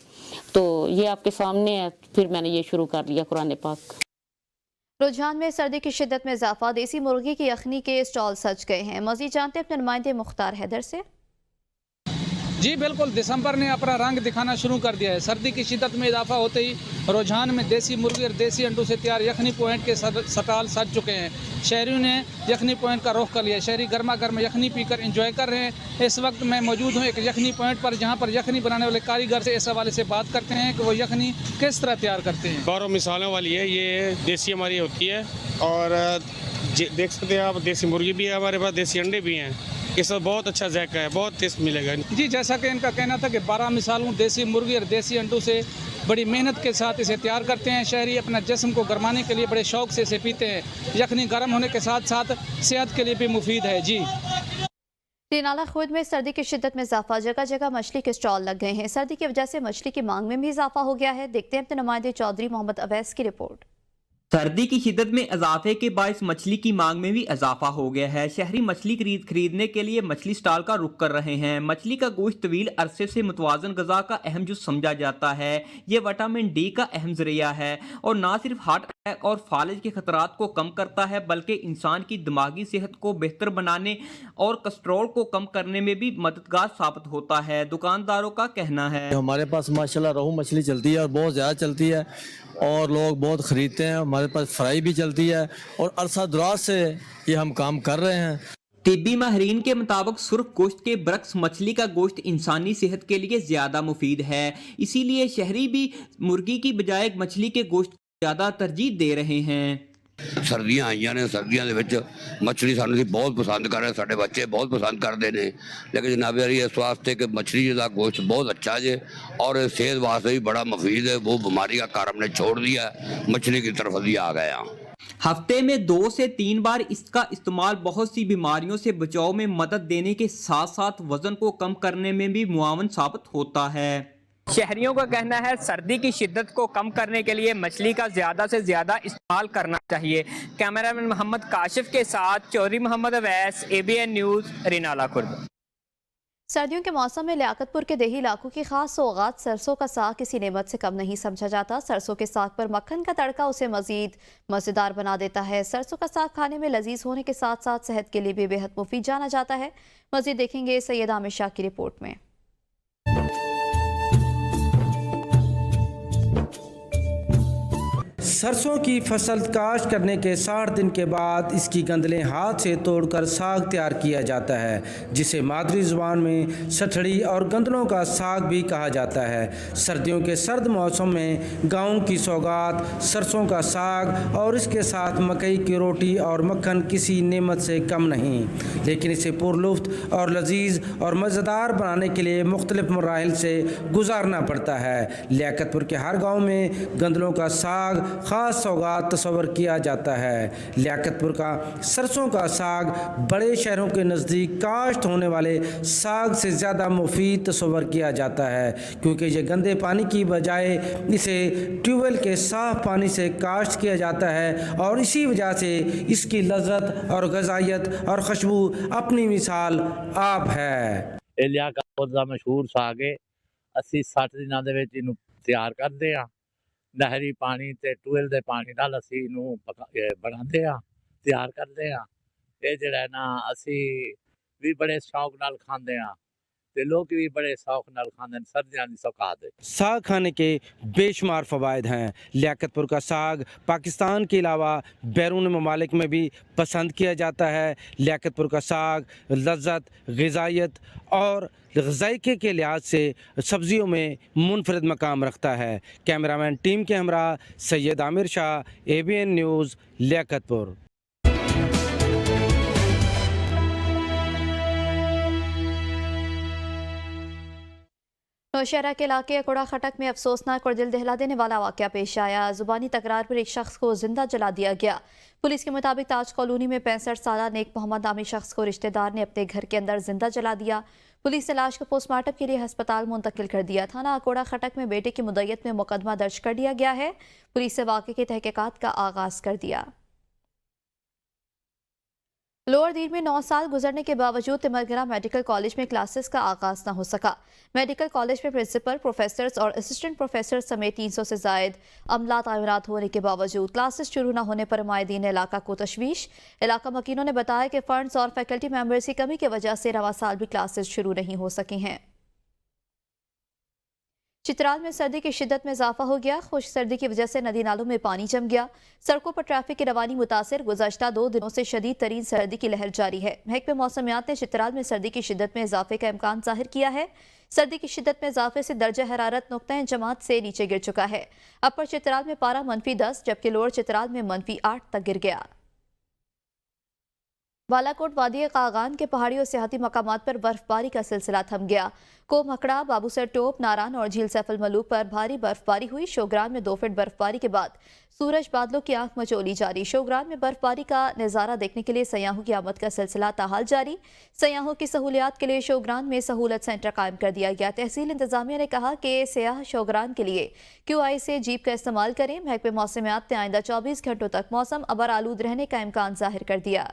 तो ये आपके सामने है। फिर मैंने ये शुरू कर लिया कुरान पाक। रुझान में सर्दी की शिद्दत में इजाफा, देसी मुर्गी की यखनी के स्टॉल सज गए हैं। मज़ीद जानते हैं अपने नुमाइंदे मुख्तार हैदर से। जी बिल्कुल, दिसंबर ने अपना रंग दिखाना शुरू कर दिया है। सर्दी की शिद्दत में इजाफा होते ही रुझान में देसी मुर्गी और देसी अंडों से तैयार यखनी पॉइंट के स्टॉल सज चुके हैं। शहरियों ने यखनी पॉइंट का रुख कर लिया। शहरी गर्मा गर्म यखनी पीकर एंजॉय कर रहे हैं। इस वक्त मैं मौजूद हूँ एक यखनी पॉइंट पर, जहाँ पर यखनी बनाने वाले कारीगर से इस हवाले से बात करते हैं कि वो यखनी किस तरह तैयार करते हैं। 12 मिसालों वाली है, ये देसी हमारी होती है और देख सकते हैं आप, देसी मुर्गी भी है हमारे पास, देसी अंडे भी हैं। इसका बहुत अच्छा जायका है, बहुत टेस्ट मिलेगा। जी, जैसा कि इनका कहना था कि 12 मिसालों देसी मुर्गी और देसी अंडों से बड़ी मेहनत के साथ इसे तैयार करते हैं। शहरी अपना जिस्म को गरमाने के लिए बड़े शौक से इसे पीते हैं। यखनी गर्म होने के साथ साथ सेहत के लिए भी मुफीद है। जी, टीनाला खुर्द में सर्दी की शिद्दत में इजाफा, जगह जगह मछली के स्टॉल लग गए हैं। सर्दी की वजह से मछली की मांग में भी इजाफा हो गया है। देखते हैं अपने नुमाइंदे चौधरी मोहम्मद अवैस की रिपोर्ट। सर्दी की शिद्दत में इजाफे के बायस मछली की मांग में भी इजाफा हो गया है। शहरी मछली खरीदने के लिए मछली स्टॉल का रुख कर रहे हैं। मछली का गोश्त तवील अरसे से मुतवाज़न ग़िज़ा का अहम जुज़ समझा जाता है। ये विटामिन डी का अहम ज़रिया है और ना सिर्फ हार्ट अटैक और फालिज के खतरात को कम करता है, बल्कि इंसान की दिमागी सेहत को बेहतर बनाने और कोलेस्ट्रॉल को कम करने में भी मददगार साबित होता है। दुकानदारों का कहना है, हमारे पास माशाल्लाह रोहू मछली चलती है और बहुत ज़्यादा चलती है और लोग बहुत ख़रीदते हैं। हमारे पास फ्राई भी चलती है और अरसा दराज से ये हम काम कर रहे हैं। तिब्बी माहिरीन के मुताबिक सुर्ख गोश्त के बरक्स मछली का गोश्त इंसानी सेहत के लिए ज़्यादा मुफीद है। इसीलिए शहरी भी मुर्गी की बजाय मछली के गोश्त को ज़्यादा तरजीह दे रहे हैं। सर्दियाँ आईਆਂ ने, सर्दियों के विच मछली सानू बहुत पसंद कर रहे हैं, साडे बच्चे बहुत पसंद करते हैं। लेकिन जनाब यारी इस वास्ते कि मछली का गोश्त बहुत अच्छा है और सेहत वास्ते भी बड़ा मुफीद है। वो बीमारी का कारण हमने छोड़ दिया, मछली की तरफ भी आ गए हैं। हफ्ते में 2 से 3 बार इसका इस्तेमाल बहुत सी बीमारियों से बचाव में मदद देने के साथ साथ वजन को कम करने में भी मुआवन साबित होता है। शहरियों का कहना है सर्दी की शिद्दत को कम करने के लिए मछली का ज़्यादा से ज़्यादा इस्तेमाल करना चाहिए। कैमरामैन मोहम्मद काशिफ के साथ चौधरी मोहम्मद अवैस, ABN न्यूज़, रिनाला खुर्द। सर्दियों के मौसम में लियाकतपुर के देही इलाकों की खास सौगात सरसों का साग किसी नेमत से कम नहीं समझा जाता। सरसों के साग पर मक्खन का तड़का उसे मजीद मज़ेदार बना देता है। सरसों का साग खाने में लजीज होने के साथ साथ सेहत के लिए भी बेहद मुफीद जाना जाता है। मजीद देखेंगे सैयद आमिर शाह की रिपोर्ट में। सरसों की फसल काश्त करने के 60 दिन के बाद इसकी गंदलें हाथ से तोड़कर साग तैयार किया जाता है, जिसे मादरी ज़ुबान में सठड़ी और गंदलों का साग भी कहा जाता है। सर्दियों के सर्द मौसम में गाँव की सौगात सरसों का साग और इसके साथ मकई की रोटी और मक्खन किसी नेमत से कम नहीं, लेकिन इसे पुरलुफ्त और लजीज और मज़ेदार बनाने के लिए मुख्तलिफ मराहिल से गुजारना पड़ता है। लियाकतपुर के हर गाँव में गंदलों का साग ख़ास सौगात तस्वर किया जाता है। लियाकतपुर का सरसों का साग बड़े शहरों के नज़दीक काश्त होने वाले साग से ज़्यादा मुफीद तस्वर किया जाता है, क्योंकि ये गंदे पानी की बजाय इसे ट्यूबवेल के साफ़ पानी से काश्त किया जाता है और इसी वजह से इसकी लज़्ज़त और ग़िज़ाइयत और खुशबू अपनी मिसाल आप है। ਲਿਆਕਤਪੁਰ ਦਾ ਮਸ਼ਹੂਰ ਸਾਗ ਹੈ। ਅਸੀਂ 60 ਦਿਨਾਂ ਦੇ ਵਿੱਚ ਇਹਨੂੰ ਤਿਆਰ ਕਰਦੇ ਹਾਂ। ਨਹਿਰੀ ਪਾਣੀ ਤੇ ਟੂਇਲ ਦੇ ਪਾਣੀ ਨਾਲ ਅਸੀਂ ਇਹਨੂੰ ਬਣਾਉਂਦੇ ਹਾਂ, ਤਿਆਰ ਕਰਦੇ ਹਾਂ। ਇਹ ਜਿਹੜਾ ਨਾ ਅਸੀਂ ਵੀ ਬੜੇ ਸ਼ੌਕ ਨਾਲ ਖਾਂਦੇ ਹਾਂ ਤੇ ਲੋਕ ਵੀ बड़े शौक नाल खाते हैं। सर्दियों की सौगात है। साग खाने के बेशुमार फ़वाइद हैं। लियाकतपुर का साग पाकिस्तान के अलावा बैरून ममालिक में भी पसंद किया जाता है। लियाकतपुर का साग लज़्ज़त, ग़िज़ाइयत और ज़ायके के लिहाज से सब्ज़ियों में मुनफरद मकाम रखता है। कैमरामैन टीम के हमरा सैयद आमिर शाह, ABN न्यूज़, लियाकतपुर। नौशहरा के इलाके अकोड़ा खटक में अफसोसनाक और दिल दहला देने वाला वाक़या पेश आया। ज़ुबानी तकरार पर एक शख्स को जिंदा जला दिया गया। पुलिस के मुताबिक ताज कॉलोनी में 65 साला नेक मोहम्मद नामी शख्स को रिश्तेदार ने अपने घर के अंदर जिंदा जला दिया। पुलिस ने लाश को पोस्टमार्टम के लिए अस्पताल मुंतकिल कर दिया। थाना अकोड़ा खटक में बेटे की मुद्दत में मुकदमा दर्ज कर दिया गया है। पुलिस ने वाक़े की तहकीकात का आगाज कर दिया। लोअर दीर में 9 साल गुजरने के बावजूद तिमरगना मेडिकल कॉलेज में क्लासेस का आगाज न हो सका। मेडिकल कॉलेज में प्रिंसिपल, प्रोफेसर्स और असिस्टेंट प्रोफेसर समेत 300 से जायद अमला तैनात होने के बावजूद क्लासेस शुरू न होने पर नुमाइंदीन इलाका को तशवीश। इलाका मकीनों ने बताया कि फंड्स और फैकल्टी मेंबर्स की कमी की वजह से रवा साल भी क्लासेस शुरू नहीं हो सकी हैं। चित्राल में सर्दी की शिद्दत में इजाफा हो गया। खुश्क सर्दी की वजह से नदी नालों में पानी जम गया। सड़कों पर ट्रैफिक की रवानी मुतासिर। गुज़श्ता 2 दिनों से शदीद तरीन सर्दी की लहर जारी है। महकमे मौसमियात ने चित्राल में सर्दी की शिद्दत में इजाफे का इम्कान जाहिर किया है। सर्दी की शिद्दत में इजाफे से दर्जा हरारत नुक्ता जमात से नीचे गिर चुका है। अपर चित्राल में पारा -10 जबकि लोअर चित्राल में -8 तक गिर गया। बालाकोट वादी कागान के पहाड़ी और सियाहती मकामात पर बर्फबारी का सिलसिला थम गया। कोम हकड़ा, बाबूसर टोप, नारान और झील सैफुल मलूक पर भारी बर्फबारी हुई। शोग्रान में 2 फीट बर्फबारी के बाद सूरज बादलों की आंख मचोली जारी। शोग्रान में बर्फबारी का नज़ारा देखने के लिए सयाहों की आमद का सिलसिला ताहाल जारी। सयाहों की सहूलियात के लिए शोग्रान में सहूलत सेंटर कायम कर दिया गया। तहसील इंतजामिया ने कहा कि सयाह शोग्रान के लिए QI से जीप का इस्तेमाल करें। महकमे मौसमियात ने आइंदा 24 घंटों तक मौसम अबर आलूद रहने का इम्कान जाहिर कर दिया।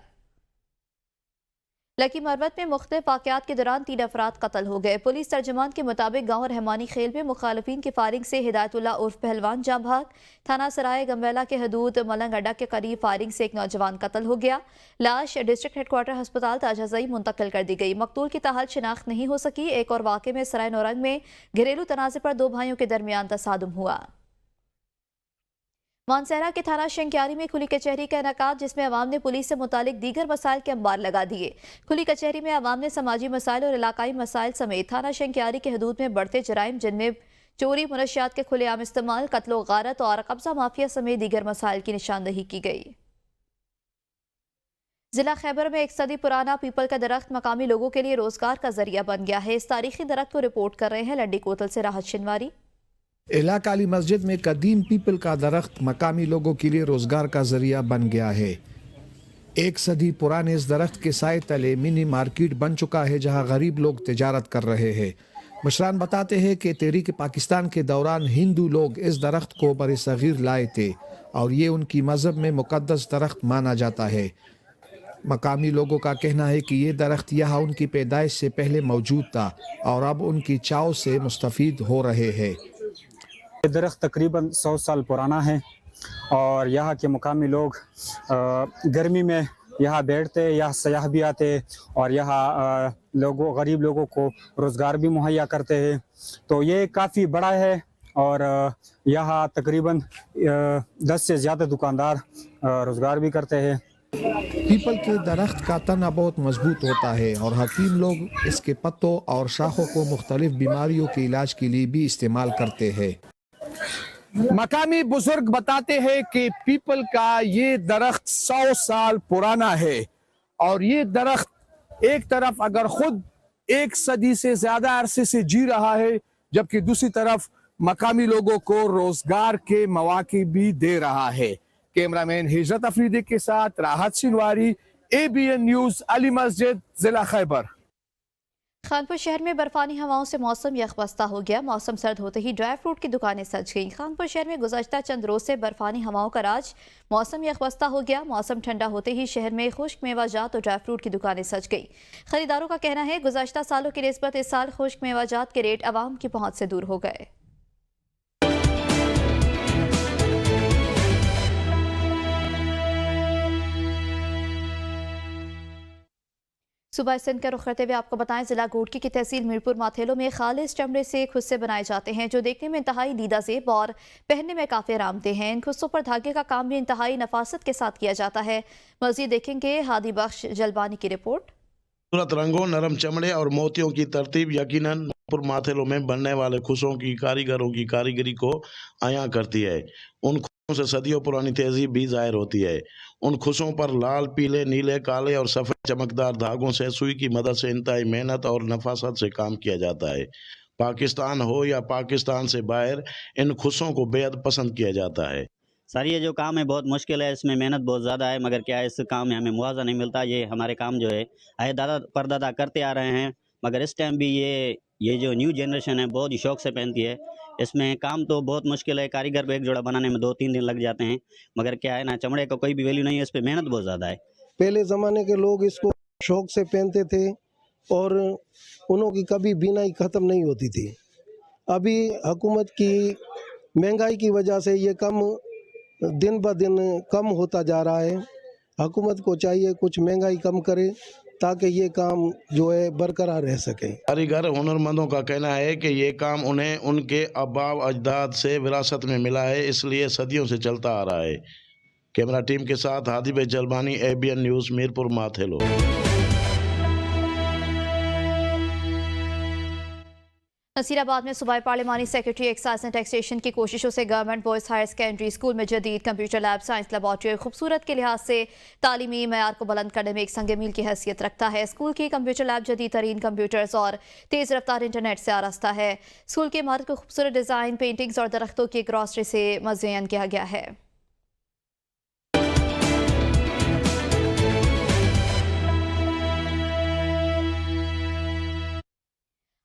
लकी मरवत में मुख्तलिफ वाक़यात के दौरान 3 अफराद कत्ल हो गए। पुलिस तर्जमान के मुताबिक गाँव रहमानी खेल में मुखालफिन की फायरिंग से हिदायतुल्लाह उर्फ पहलवान जाँ भाग। थाना सराय गम्बेला के हदूद मलंग अड्डा के करीब फायरिंग से एक नौजवान कत्ल हो गया। लाश डिस्ट्रिक्ट हेडक्वार्टर अस्पताल ताजाजई मुंतकिल कर दी गई। मकतूल की ताहाल शिनाख्त नहीं हो सकी। एक और वाक़े में सराय नौरंग में घरेलू तनाज़े पर 2 भाइयों के दरमियान तसादुम हुआ। मानसहरा के थाना शंक्यारी में खुली कचहरी का इनेकाद, जिसमें अवाम ने पुलिस से मुतालिक दीगर मसाइल के अंबार लगा दिए। खुली कचहरी में अवाम ने समाजी मसाइल और इलाकाई मसाइल समेत थाना शंक्यारी के हदूद में बढ़ते जराइम, जिनमें चोरी, मुनशियात के खुलेआम इस्तेमाल, कत्लो गारत और कब्जा माफिया समेत दीगर मसाइल की निशानदही की गई। जिला खैबर में 1 सदी पुराना पीपल का दरख्त मकामी लोगों के लिए रोजगार का जरिया बन गया है। इस तारीखी दरख्त को रिपोर्ट कर रहे हैं लड्डी कोतल से राहत शिनवारी। इलाका अली मस्जिद में कदीम पीपल का दरख्त मकामी लोगों के लिए रोज़गार का ज़रिया बन गया है। 1 सदी पुराने इस दरख्त के साए तले मिनी मार्केट बन चुका है, जहां गरीब लोग तिजारत कर रहे हैं। मशरान बताते हैं कि तहरीक पाकिस्तान के दौरान हिंदू लोग इस दरख्त को बरसगीर लाए थे और ये उनकी मज़हब में मुक़द्दस दरख्त माना जाता है। मकामी लोगों का कहना है कि ये दरख्त यहाँ उनकी पैदाइश से पहले मौजूद था और अब उनकी चाव से मुस्तफ़ीद हो रहे हैं। ये दरख्त तकरीबन 100 साल पुराना है और यहाँ के मुकामी लोग गर्मी में यहाँ बैठते, यहाँ सयाह भी आते और यहाँ गरीब लोगों को रोज़गार भी मुहैया करते हैं। तो ये काफ़ी बड़ा है और यहाँ तकरीबन 10 से ज़्यादा दुकानदार रोज़गार भी करते हैं। पीपल के दरख्त का तना बहुत मजबूत होता है और हकीम लोग इसके पत्तों और शाखों को मुख्तलिफ बीमारियों के इलाज के लिए भी इस्तेमाल करते हैं। मकामी बुजुर्ग बताते हैं कि पीपल का ये दरख्त 100 साल पुराना है और ये दरख्त एक तरफ अगर खुद 1 सदी से ज्यादा अरसे से जी रहा है, जबकि दूसरी तरफ मकामी लोगों को रोजगार के मौके भी दे रहा है। कैमरामैन हिजरत अफरीदी के साथ राहत सिनवारी, ABN न्यूज, अली मस्जिद, जिला खैबर। खानपुर शहर में बर्फानी हवाओं से मौसम यकबस्ता हो गया। मौसम सर्द होते ही ड्राई फ्रूट की दुकानें सज गईं। खानपुर शहर में गुज़श्ता चंद रोज से बर्फानी हवाओं का राज, मौसम यकबस्ता हो गया। मौसम ठंडा होते ही शहर में खुश्क मेवाजात और ड्राई फ्रूट की दुकानें सज गई। खरीदारों का कहना है गुज़श्ता सालों की निस्बत इस साल खुश्क मेवाजात के रेट आवाम की पहुंच से दूर हो गए। सुबह सिंध का रुख करते हुए आपको बताएं, जिला गोडकी की तहसील मीरपुर माथेलो में खालिस चमड़े से खुस्से बनाए जाते हैं जो देखने में इंतहाई दीदा ज़ेब और पहनने में काफ़ी आरामदेह हैं। इन खुस्सों पर धागे का काम भी इंतहाई नफासत के साथ किया जाता है। मज़ीद देखेंगे हादी बख्श जलबानी की रिपोर्ट। खूबसूरत रंगों, नरम चमड़े और मोतियों की तरतीब यकीनन मीरपुर माथेलो में बनने वाले खुशों की कारीगरों की कारीगरी को आया करती है। उन खुशों से सदियों पुरानी तहजीब भी जाहिर होती है। उन खुशों पर लाल, पीले, नीले, काले और सफ़ेद चमकदार धागों से सुई की मदद से इंतहाई मेहनत और नफासत से काम किया जाता है। पाकिस्तान हो या पाकिस्तान से बाहर, इन खुशों को बेहद पसंद किया जाता है। सर ये जो काम है बहुत मुश्किल है, इसमें मेहनत बहुत ज़्यादा है, मगर क्या है इस काम में हमें मुआवजा नहीं मिलता। ये हमारे काम जो है दादा परदादा करते आ रहे हैं, मगर इस टाइम भी ये जो न्यू जनरेशन है बहुत ही शौक से पहनती है। इसमें काम तो बहुत मुश्किल है, कारीगर को एक जोड़ा बनाने में 2-3 दिन लग जाते हैं, मगर क्या है ना चमड़े का कोई भी वैल्यू नहीं है, इस पर मेहनत बहुत ज़्यादा है। पहले ज़माने के लोग इसको शौक से पहनते थे और उनकी कभी बिनाई ख़त्म नहीं होती थी। अभी हुकूमत की महंगाई की वजह से ये काम दिन ब दिन कम होता जा रहा है। हुकूमत को चाहिए कुछ महंगाई कम करे ताकि ये काम जो है बरकरार रह सके। कारीगर हुनरमंदों का कहना है कि ये काम उन्हें उनके आबाव अजदाद से विरासत में मिला है, इसलिए सदियों से चलता आ रहा है। कैमरा टीम के साथ हादी बख्श जलबानी, ABN न्यूज़, मीरपुर माथेलो। नसीराबाद में सूबाई पार्लिमानी सेक्रेटरी एक्साइज एंड टैक्सेशन की कोशिशों से government boys higher secondary school में जदीद कंप्यूटर लैब, साइंस लेबॉर्ट्री और खूबसूरत के लिहाज से तालीमी मयार को बुलंद करने में एक संग मील की हैसियत रखता है। स्कूल की कंप्यूटर लैब जदीद तरीन कंप्यूटर्स और तेज़ रफ्तार इंटरनेट से आरास्ता है। स्कूल की इमारत को खूबसूरत डिज़ाइन, पेंटिंग्स और दरख्तों की ग्रॉसरी से मज़यन किया गया है।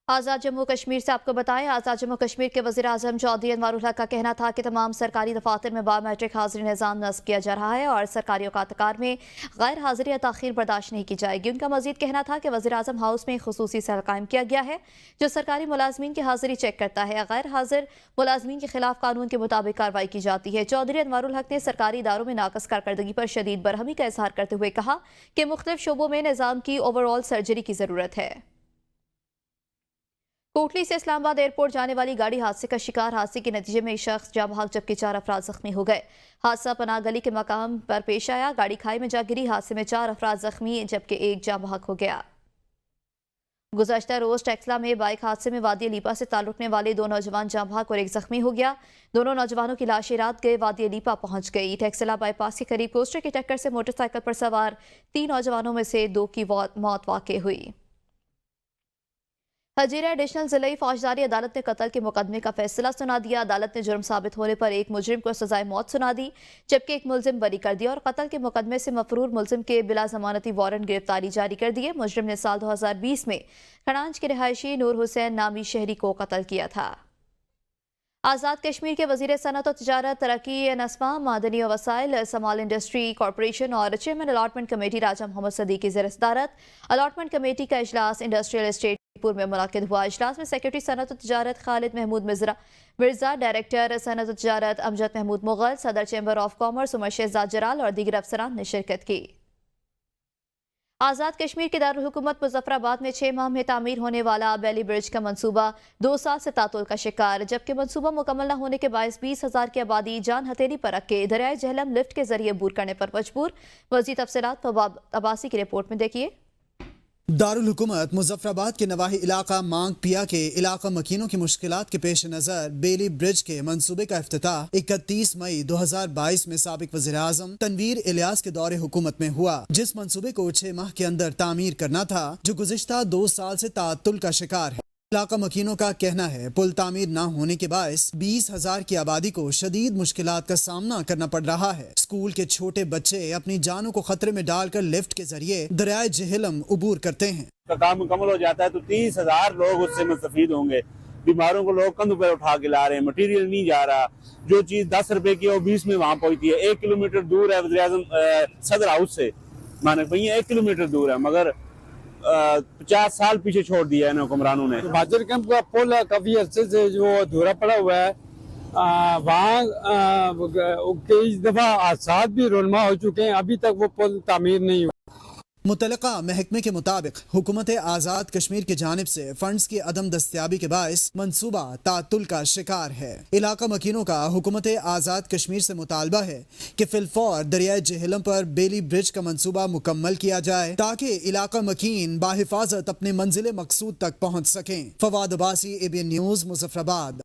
आज़ाद जम्मू कश्मीर से आपको बताएं, आज़ाद जम्मू कश्मीर के वज़ीर आज़म चौधरी अनवारुल हक का कहना था कि तमाम सरकारी दफातर में बायोमेट्रिक हाजिरी निज़ाम नस्ब किया जा रहा है और सरकारी औकात में गैर हाजिरी या ताख़ीर बर्दाश्त नहीं की जाएगी। उनका मज़ीद कहना था कि वज़ीर आज़म हाउस में ख़ुसूसी सेल कायम किया गया है जो सरकारी मुलाजमीन की हाजिरी चेक करता है। गैर हाजिर मुलाजमीन के खिलाफ कानून के मुताबिक कार्रवाई की जाती है। चौधरी अनवारुल हक ने सरकारी इदारों में नाकस कारकर्दगी पर शदीद बरहमी का इजहार करते हुए कहा कि मुख्तलिफ शोबों में निज़ाम की ओवरऑल सर्जरी की ज़रूरत है। कोटली से इस्लामाबाद एयरपोर्ट जाने वाली गाड़ी हादसे का शिकार। हादसे के नतीजे में एक शख्स जाँ बहक जबकि 4 अफराद जख्मी हो गए। हादसा पनाह गली के मकाम पर पेश आया। गाड़ी खाई में जा गिरी। हादसे में 4 अफराद जख्मी जबकि 1 जाँ बहक हो गया। गुज़श्ता रोज टेक्सला में बाइक हादसे में वादी लीपा से ताल्लुक रखने वाले 2 नौजवान जाँ बहक और 1 जख्मी हो गया। दोनों नौजवानों की लाशें रात गए वादी लीपा पहुंच गई। टेक्सला बाईपास के करीब कोस्टर की टक्कर से मोटरसाइकिल पर सवार 3 नौजवानों में से 2 की मौत वाक़ई हुई। हजीरा एडिशनल जिले फौजदारी अदालत ने कत्ल के मुकदमे का फैसला सुना दिया। अदालत ने जुर्म साबित होने पर एक मुजरिम को सजाए मौत सुना दी जबकि एक मुलजिम बरी कर दिया और कत्ल के मुकदमे से मफरूर मुलजिम के बिला जमानती वारंट गिरफ्तारी जारी कर दिए। मुजरिम ने साल 2020 में खड़ांज के रिहायशी नूर हुसैन नामी शहरी को कत्ल किया था। आज़ाद कश्मीर के वज़ीर सनअत और तिजारत, तरक्की, नस्मा, मादनी और वसाइल, समाल इंडस्ट्री कॉरपोरेशन और चेयरमैन अलॉटमेंट कमेटी राजा मोहम्मद सदीक की ज़ेर सदारत अलॉटमेंट कमेटी का इजलास इंडस्ट्रियल एस्टेट में मुनाकिद हुआ। इजलास में सेक्रेटरी सनअत और तिजारत खालिद महमूद मिर्जा, डायरेक्टर सनअत और तिजारत अमजद महमूद मुगल, सदर chamber of commerce Umar Shahzad Jalal और दीगर अफसरान ने शिरकत की। आज़ाद कश्मीर के दारुल हुकूमत मुजफ्फराबाद में 6 माह में तामीर होने वाला बेली ब्रिज का मंसूबा 2 साल से तातुल का शिकार जबकि मंसूबा मुकम्मल न होने के बायस 20,000 की आबादी जान हथेली पर रख के दरियाए झेलम लिफ्ट के जरिए अबूर करने पर मजबूर। मज़ीद तफसीलात अब्बासी की रिपोर्ट में देखिए। दारुल हुकूमत मुजफ्फराबाद के नवाही इलाका मांग पिया के इलाका मकीनों की मुश्किलात के पेश नजर बेली ब्रिज के मंसूबे का इफ्तिताह 31 मई 2022 में साबिक वज़ीर आज़म तनवीर इलियास के दौरे हुकूमत में हुआ, जिस मंसूबे को 6 माह के अंदर तामीर करना था जो गुज़िश्ता 2 साल से ताअत्तुल का शिकार है। علاقہ مکینوں کا کہنا ہے پل تعمیر نہ ہونے کے باعث 20,000 کی آبادی کو شدید مشکلات کا سامنا کرنا پڑ رہا ہے. اسکول کے چھوٹے بچے اپنی جانوں کو خطرے میں ڈال کر لفٹ کے ذریعے دریائے جہلم عبور کرتے ہیں. کام مکمل ہو جاتا ہے تو 30,000 لوگ اس سے مستفید ہوں گے. بیماروں کو لوگ کندھوں پر اٹھا کے لا رہے ہیں, مٹیریل نہیں جا رہا. جو چیز 10 روپے کی ہے وہ 20 میں وہاں پہنچتی ہے. 1 کلومیٹر دور ہے وزیر اعظم صدر ہاؤس سے, مانے بھئی 1 کلومیٹر دور ہے, مگر 50 سال پیچھے چھوڑ دیا ہے ان حکمرانوں نے. بھاجر کیمپ کا پل کافی عرصے سے جو ادھورا پڑا ہوا ہے, وہاں کئی دفعہ حادثات بھی رونما ہو چکے ہیں, ابھی تک وہ پل تعمیر نہیں ہوا. متعلقہ محکمے کے مطابق حکومت آزاد کشمیر کی جانب سے فنڈز کی عدم دستیابی کے باعث منصوبہ تعطل کا شکار ہے. علاقہ مکینوں کا حکومت آزاد کشمیر سے مطالبہ ہے کہ فی الفور دریائے جہلم پر بیلی برج کا منصوبہ مکمل کیا جائے تاکہ علاقہ مکین بحفاظت اپنے منزل مقصود تک پہنچ سکیں. فواد عباسی, ABN نیوز, مظفر آباد.